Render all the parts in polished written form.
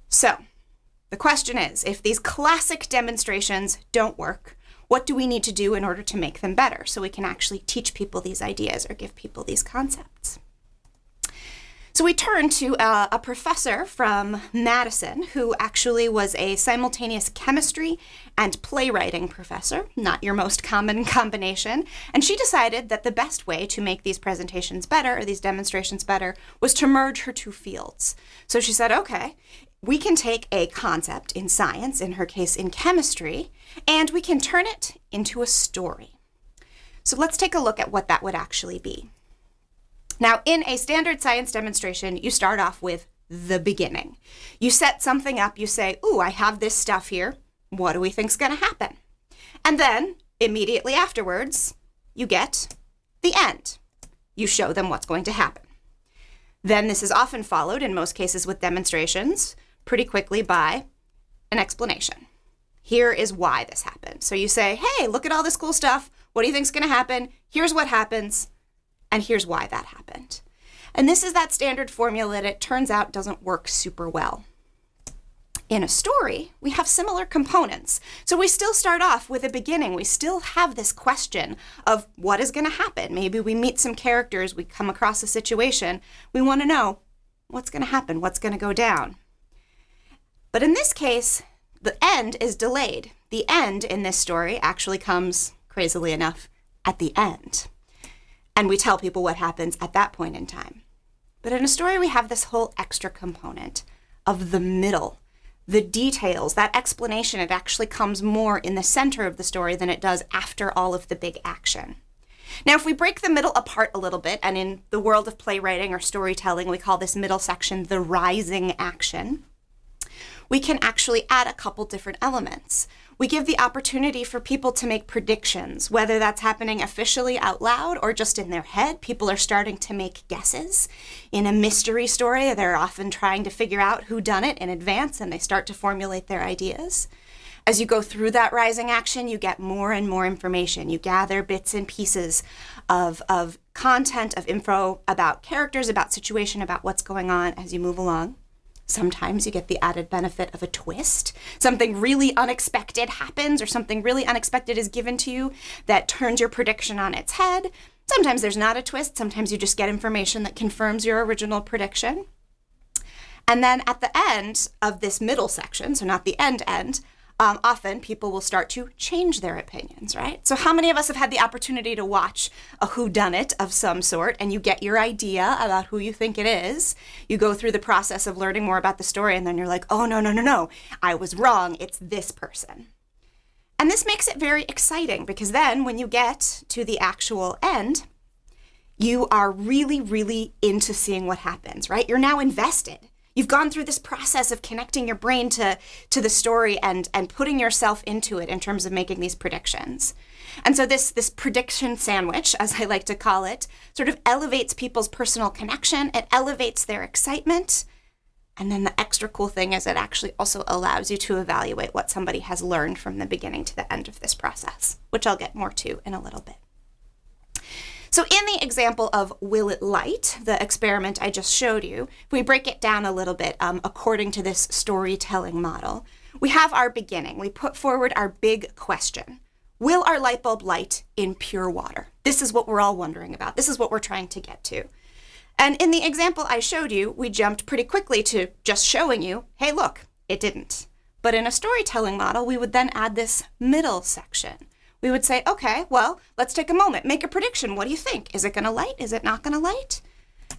So the question is, if these classic demonstrations don't work, what do we need to do in order to make them better so we can actually teach people these ideas or give people these concepts? So we turn to a professor from Madison who actually was a simultaneous chemistry and playwriting professor, not your most common combination. And she decided that the best way to make these presentations better, or these demonstrations better, was to merge her two fields. So she said, okay, we can take a concept in science, in her case in chemistry, and we can turn it into a story. So let's take a look at what that would actually be. Now, in a standard science demonstration, you start off with the beginning. You set something up, you say, ooh, I have this stuff here. What do we think's going to happen? And then, immediately afterwards, you get the end. You show them what's going to happen. Then this is often followed, in most cases with demonstrations, pretty quickly by an explanation. Here is why this happened. So you say, hey, look at all this cool stuff. What do you think's going to happen? Here's what happens. And here's why that happened. And this is that standard formula that it turns out doesn't work super well. In a story, we have similar components. So we still start off with a beginning. We still have this question of what is going to happen. Maybe we meet some characters, we come across a situation. We want to know what's going to happen, what's going to go down. But in this case, the end is delayed. The end in this story actually comes, crazily enough, at the end. And we tell people what happens at that point in time. But in a story, we have this whole extra component of the middle, the details, that explanation. It actually comes more in the center of the story than it does after all of the big action. Now, if we break the middle apart a little bit, and in the world of playwriting or storytelling, we call this middle section the rising action, we can actually add a couple different elements. We give the opportunity for people to make predictions, whether that's happening officially out loud or just in their head. People are starting to make guesses. In a mystery story, they're often trying to figure out who done it in advance, and they start to formulate their ideas. As you go through that rising action, you get more and more information. You gather bits and pieces of content, of info about characters, about situation, about what's going on as you move along. Sometimes you get the added benefit of a twist. Something really unexpected happens, or something really unexpected is given to you that turns your prediction on its head. Sometimes there's not a twist. Sometimes you just get information that confirms your original prediction. And then at the end of this middle section, so not the end, often people will start to change their opinions, right? So how many of us have had the opportunity to watch a whodunit of some sort, and you get your idea about who you think it is? You go through the process of learning more about the story, and then you're like, oh, no, I was wrong. It's this person. And this makes it very exciting, because then when you get to the actual end, you are really, really into seeing what happens, right? You're now invested. You've gone through this process of connecting your brain to the story and putting yourself into it in terms of making these predictions. And so this prediction sandwich, as I like to call it, sort of elevates people's personal connection. It elevates their excitement. And then the extra cool thing is it actually also allows you to evaluate what somebody has learned from the beginning to the end of this process, which I'll get more to in a little bit. So in the example of Will It Light, the experiment I just showed you, if we break it down a little bit according to this storytelling model, we have our beginning. We put forward our big question. Will our light bulb light in pure water? This is what we're all wondering about. This is what we're trying to get to. And in the example I showed you, we jumped pretty quickly to just showing you, hey, look, it didn't. But in a storytelling model, we would then add this middle section. We would say, okay, well, let's take a moment, make a prediction. What do you think? Is it going to light? Is it not going to light?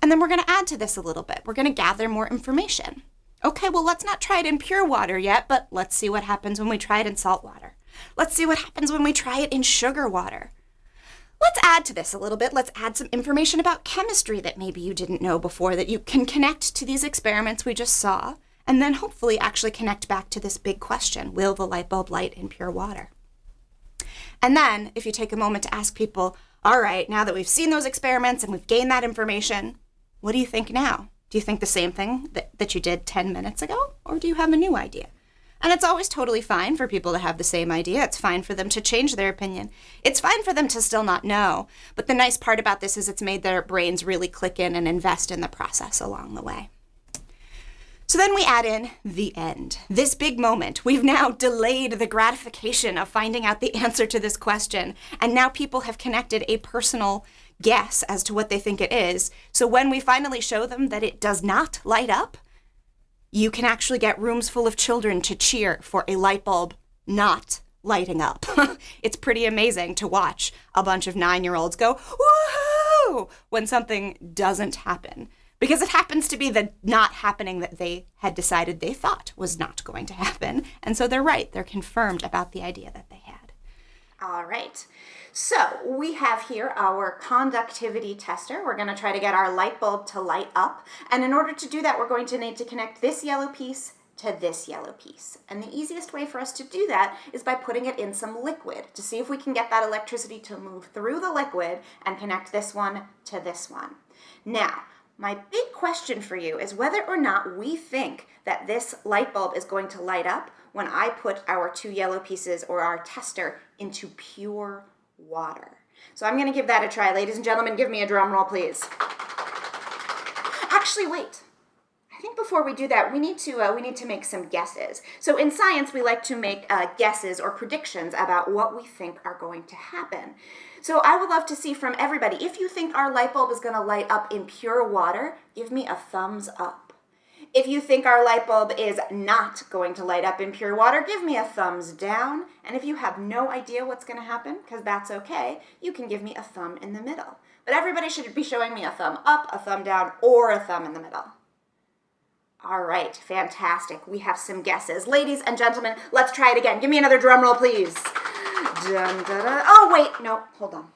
And then we're going to add to this a little bit. We're going to gather more information. Okay, well, let's not try it in pure water yet, but let's see what happens when we try it in salt water. Let's see what happens when we try it in sugar water. Let's add to this a little bit. Let's add some information about chemistry that maybe you didn't know before, that you can connect to these experiments we just saw, and then hopefully actually connect back to this big question, will the light bulb light in pure water? And then if you take a moment to ask people, all right, now that we've seen those experiments and we've gained that information, what do you think now? Do you think the same thing that you did 10 minutes ago, or do you have a new idea? And it's always totally fine for people to have the same idea. It's fine for them to change their opinion. It's fine for them to still not know. But the nice part about this is it's made their brains really click in and invest in the process along the way. So then we add in the end, this big moment. We've now delayed the gratification of finding out the answer to this question, and now people have connected a personal guess as to what they think it is. So when we finally show them that it does not light up, you can actually get rooms full of children to cheer for a light bulb not lighting up. It's pretty amazing to watch a bunch of 9-year-olds go, woohoo, when something doesn't happen. Because it happens to be the not happening that they had decided they thought was not going to happen. And so they're right. They're confirmed about the idea that they had. All right. So we have here our conductivity tester. We're going to try to get our light bulb to light up. And in order to do that, we're going to need to connect this yellow piece to this yellow piece. And the easiest way for us to do that is by putting it in some liquid to see if we can get that electricity to move through the liquid and connect this one to this one. Now, my big question for you is whether or not we think that this light bulb is going to light up when I put our 2 yellow pieces or our tester into pure water. So I'm going to give that a try. Ladies and gentlemen, give me a drum roll, please. Actually, wait. I think before we do that, we need to make some guesses. So in science, we like to make guesses or predictions about what we think are going to happen. So I would love to see from everybody, if you think our light bulb is going to light up in pure water, give me a thumbs up. If you think our light bulb is not going to light up in pure water, give me a thumbs down. And if you have no idea what's going to happen, because that's okay, you can give me a thumb in the middle. But everybody should be showing me a thumb up, a thumb down, or a thumb in the middle. All right, fantastic. We have some guesses. Ladies and gentlemen, let's try it again. Give me another drum roll, please. Dun, dun, dun. Oh, wait, no, hold on.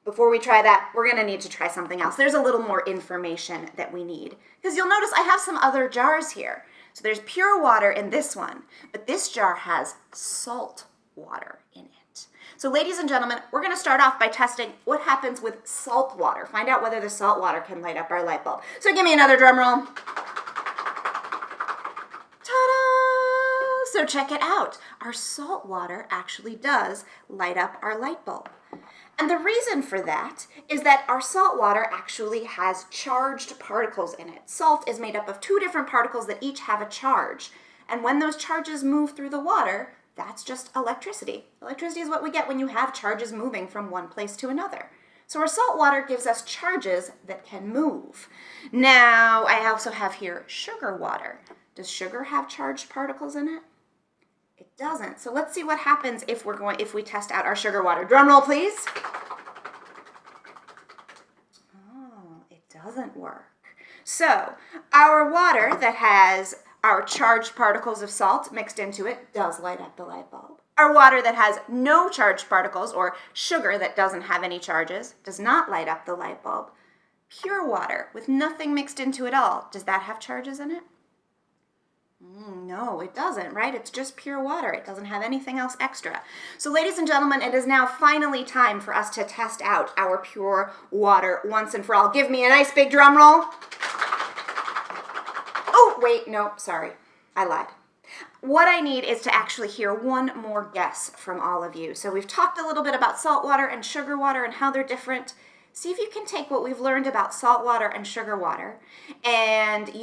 Before we try that, we're going to need to try something else. There's a little more information that we need. Because you'll notice I have some other jars here. So there's pure water in this one, but this jar has salt water in it. So ladies and gentlemen, we're going to start off by testing what happens with salt water. Find out whether the salt water can light up our light bulb. So give me another drum roll. Ta-da! So check it out. Our salt water actually does light up our light bulb. And the reason for that is that our salt water actually has charged particles in it. Salt is made up of 2 different particles that each have a charge. And when those charges move through the water, that's just electricity. Electricity is what we get when you have charges moving from one place to another. So our salt water gives us charges that can move. Now, I also have here sugar water. Does sugar have charged particles in it? It doesn't. So let's see what happens if we test out our sugar water. Drum roll, please. Oh, it doesn't work. So our water that has our charged particles of salt mixed into it does light up the light bulb. Our water that has no charged particles, or sugar that doesn't have any charges, does not light up the light bulb. Pure water with nothing mixed into it all, does that have charges in it? No, it doesn't, right? It's just pure water. It doesn't have anything else extra. So ladies and gentlemen, it is now finally time for us to test out our pure water once and for all. Give me a nice big drum roll. Oh, wait, no, sorry. I lied. What I need is to actually hear one more guess from all of you. So we've talked a little bit about salt water and sugar water and how they're different. See if you can take what we've learned about salt water and sugar water and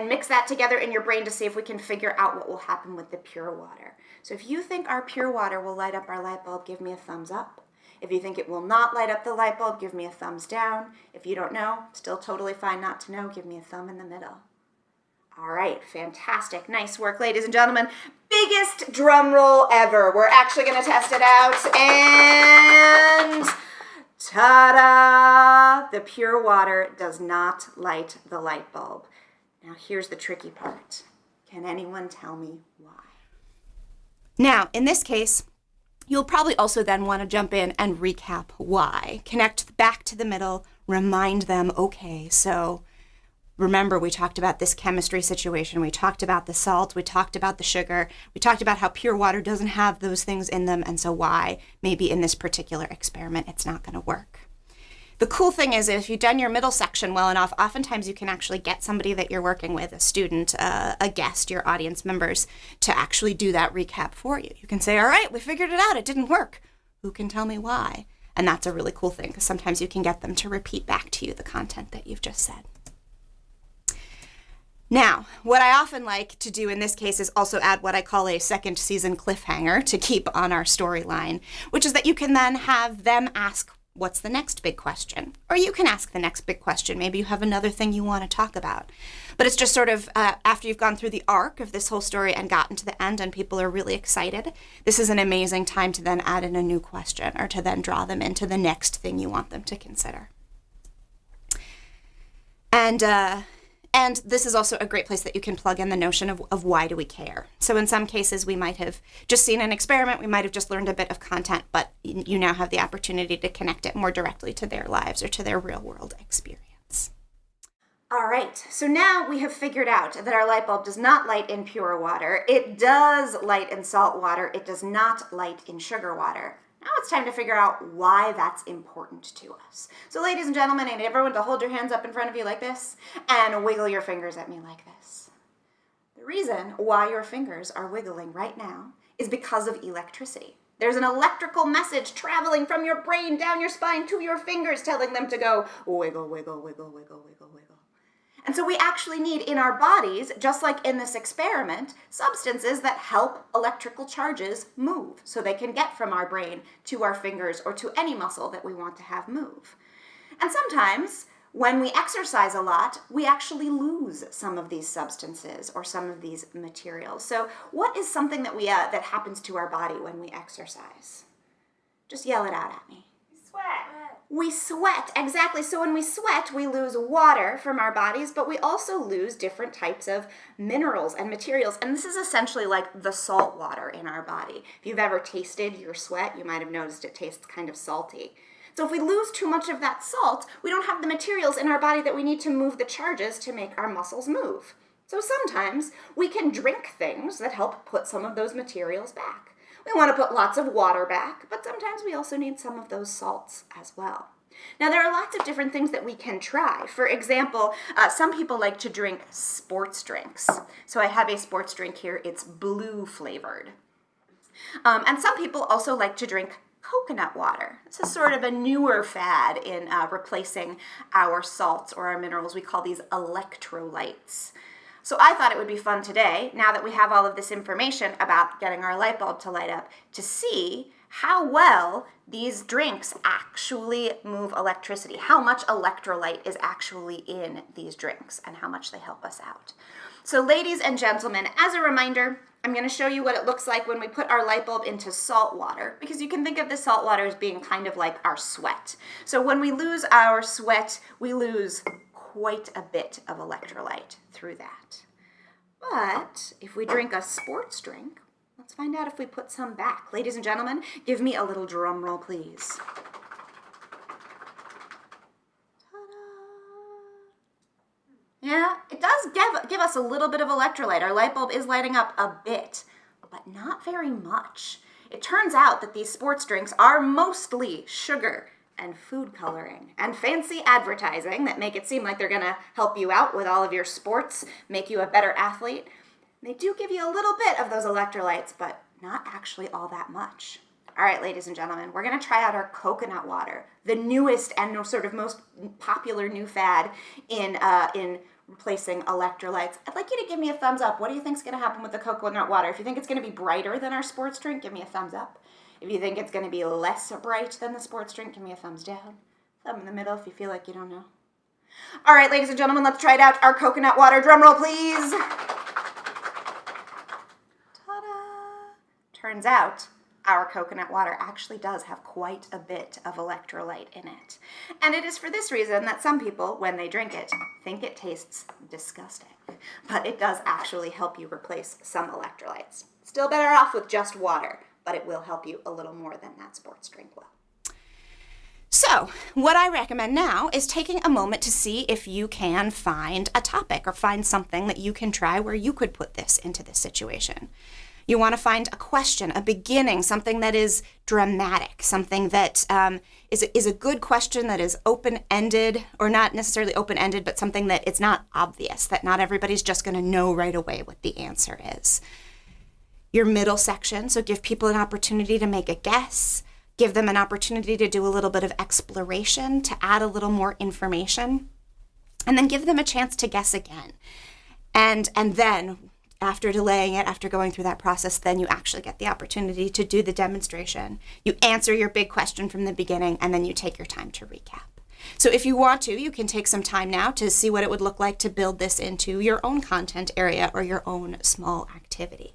mix that together in your brain to see if we can figure out what will happen with the pure water. So if you think our pure water will light up our light bulb, give me a thumbs up. If you think it will not light up the light bulb, give me a thumbs down. If you don't know, still totally fine not to know, give me a thumb in the middle. All right, fantastic. Nice work, ladies and gentlemen. Biggest drum roll ever. We're actually going to test it out, and ta-da! The pure water does not light the light bulb. Now here's the tricky part. Can anyone tell me why? Now, in this case, you'll probably also then want to jump in and recap why. Connect back to the middle, remind them, okay, so remember we talked about this chemistry situation, we talked about the salt, we talked about the sugar, we talked about how pure water doesn't have those things in them, and so why maybe in this particular experiment it's not going to work. The cool thing is if you've done your middle section well enough, oftentimes you can actually get somebody that you're working with, a student, a guest, your audience members, to actually do that recap for you. You can say, all right, we figured it out, it didn't work. Who can tell me why? And that's a really cool thing because sometimes you can get them to repeat back to you the content that you've just said. Now, what I often like to do in this case is also add what I call a second season cliffhanger to keep on our storyline, which is that you can then have them ask, what's the next big question? Or you can ask the next big question. Maybe you have another thing you want to talk about. But it's just sort of after you've gone through the arc of this whole story and gotten to the end and people are really excited, this is an amazing time to then add in a new question or to then draw them into the next thing you want them to consider. And this is also a great place that you can plug in the notion of why do we care. So in some cases, we might have just seen an experiment, we might have just learned a bit of content, but you now have the opportunity to connect it more directly to their lives or to their real world experience. All right, so now we have figured out that our light bulb does not light in pure water. It does light in salt water. It does not light in sugar water. Now it's time to figure out why that's important to us. So ladies and gentlemen, I need everyone to hold your hands up in front of you like this and wiggle your fingers at me like this. The reason why your fingers are wiggling right now is because of electricity. There's an electrical message traveling from your brain down your spine to your fingers telling them to go wiggle, wiggle, wiggle, wiggle, wiggle, wiggle. And so we actually need in our bodies, just like in this experiment, substances that help electrical charges move so they can get from our brain to our fingers or to any muscle that we want to have move. And sometimes when we exercise a lot, we actually lose some of these substances or some of these materials. So what is something that that happens to our body when we exercise? Just yell it out at me. Sweat. We sweat, exactly. So when we sweat, we lose water from our bodies, but we also lose different types of minerals and materials. And this is essentially like the salt water in our body. If you've ever tasted your sweat, you might have noticed it tastes kind of salty. So if we lose too much of that salt, we don't have the materials in our body that we need to move the charges to make our muscles move. So sometimes we can drink things that help put some of those materials back. We want to put lots of water back, but sometimes we also need some of those salts as well. Now, there are lots of different things that we can try. For example, some people like to drink sports drinks. So I have a sports drink here. It's blue flavored. And some people also like to drink coconut water. This is sort of a newer fad in replacing our salts or our minerals. We call these electrolytes. So I thought it would be fun today, now that we have all of this information about getting our light bulb to light up, to see how well these drinks actually move electricity, how much electrolyte is actually in these drinks, and how much they help us out. So ladies and gentlemen, as a reminder, I'm going to show you what it looks like when we put our light bulb into salt water, because you can think of the salt water as being kind of like our sweat. So when we lose our sweat, we lose quite a bit of electrolyte through that. But if we drink a sports drink, let's find out if we put some back. Ladies and gentlemen, give me a little drum roll, please. Ta-da! Yeah, it does give us a little bit of electrolyte. Our light bulb is lighting up a bit, but not very much. It turns out that these sports drinks are mostly sugar and food coloring and fancy advertising that make it seem like they're gonna help you out with all of your sports, make you a better athlete. They do give you a little bit of those electrolytes, but not actually all that much. All right, ladies and gentlemen, we're gonna try out our coconut water, the newest and sort of most popular new fad in replacing electrolytes. I'd like you to give me a thumbs up. What do you think is gonna happen with the coconut water? If you think it's gonna be brighter than our sports drink, give me a thumbs up. If you think it's going to be less bright than the sports drink, give me a thumbs down. Thumb in the middle if you feel like you don't know. All right, ladies and gentlemen, let's try it out. Our coconut water. Drum roll, please. Ta-da! Turns out our coconut water actually does have quite a bit of electrolyte in it. And it is for this reason that some people, when they drink it, think it tastes disgusting. But it does actually help you replace some electrolytes. Still better off with just water, but it will help you a little more than that sports drink will. So what I recommend now is taking a moment to see if you can find a topic or find something that you can try where you could put this into this situation. You want to find a question, a beginning, something that is dramatic, something that is a good question that is open-ended, or not necessarily open-ended, but something that it's not obvious, that not everybody's just going to know right away what the answer is. Your middle section, so give people an opportunity to make a guess, give them an opportunity to do a little bit of exploration, to add a little more information, and then give them a chance to guess again. And then after delaying it, after going through that process, then you actually get the opportunity to do the demonstration. You answer your big question from the beginning, and then you take your time to recap. So if you want to, you can take some time now to see what it would look like to build this into your own content area or your own small activity.